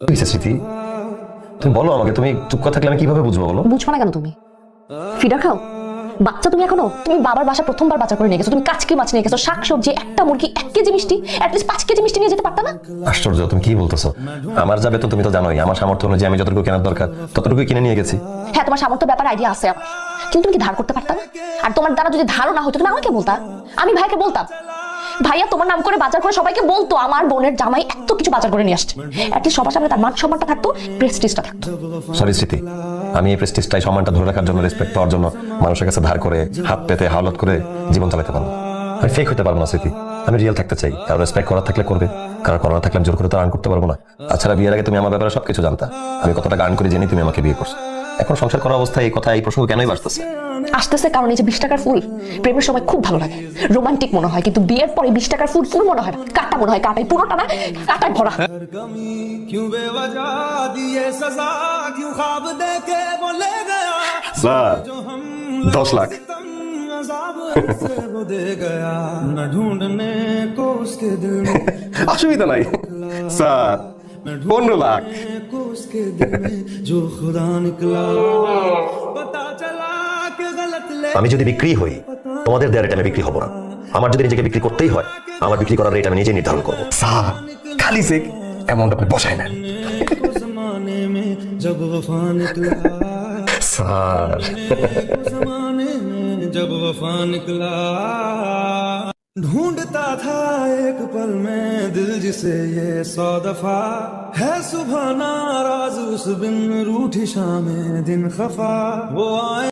স্মৃতি, তুমি বলো আমাকে, তুমি চুপ করে থাকলে আমি কিভাবে বুঝবো বলো? বুঝবো না কেন? তুমি ফিডার খাও? বাচ্চা তুমি এখনো? তুমি বাবার বাসা প্রথমবার বাচ্চা করে নিয়ে গেছো, তুমি কাচকি মাছ নিয়ে গেছো, শাকসবজি, একটা মুরগি, 1 কেজি মিষ্টি, অ্যাটলিস্ট 5 কেজি মিষ্টি নিয়ে যেতে পারতা না? আশ্চর্য, তুমি কি বলতেছো? আমার যাবে তো তুমি তো জানোই, আমার সামর্থ্য অনুযায়ী আমি যতটুকু কেনার দরকার ততটুকু কিনে নিয়ে গেছি। হ্যাঁ, তোমার সামর্থ্য ব্যাপারে আইডিয়া আছে আমার, কিন্তু তুমি কি ধার করতে পারতা না? আর তোমার দ্বারা যদি ধারও না হতো তুমি আমাকে বলতা, আমি ভাইকে বলতাম, ভাইয়া তোমার নাম করে বাজার করে সবাইকে বলতো আমার বোনের জামাই এত কিছু বাজার করে নিয়ে আসছে। অ্যাটলিস্ট সবার সামনে তার মান সম্মানটা থাকতো, প্রেস্টিজটা থাকতো। সরি স্মৃতি, আমি এই প্রেস্টিজটাই সম্মানটা ধরে রাখার জন্য, রেসপেক্ট পাওয়ার জন্য মানুষের কাছে ধার করে, হাত পেতে হাওলাত করে জীবন চালাতে পারবো। আমি ফেক হতে পারবো না স্মৃতি, আমি রিয়েল থাকতে চাই। কারণ রেসপেক্ট করার থাকলে করবে, কারণ করার থাকলে আমি জোর করে তো আর্ন করতে পারবো না। তাছাড়া বিয়ের আগে তুমি আমার ব্যাপারে সবকিছু জানতা, আমি কত টাকা আর্ন করে জেনে তুমি আমাকে বিয়ে করছো। এখন সংসার করার অবস্থায় এই কথা, এই প্রসঙ্গ কেনই বাড়তেছে? আসতেছে কারণ এই যে 20 টাকার ফুল প্রেমের সময় খুব ভালো লাগে, রোমান্টিক মনে হয়, কিন্তু বিয়ের পরে 20 টাকার ফুল ফুল মনে হয় না, কাটা মনে হয়, কাটাই পুরোটা না, কাটায় ভরা। স্যার, 10 লাখ। অসুবিধা নাই স্যার, 15 লাখ। আমি যদি বিক্রি হই, তোমাদের দেওয়ার রেটে আমি বিক্রি হব না। আমার যদি নিজেকে বিক্রি করতেই হয়, আমার বিক্রি করার রেট আমি নিজে নির্ধারণ করবো। স্যার, খালি চেক অ্যামাউন্ট আপনি বসায় নেন। স্যার, जब वफा निकला ढूंढता था एक पल में दिल जिसे ये 100 दफा है सुबह नाराज उस बिन रूठी शाम दिन खफा वो आए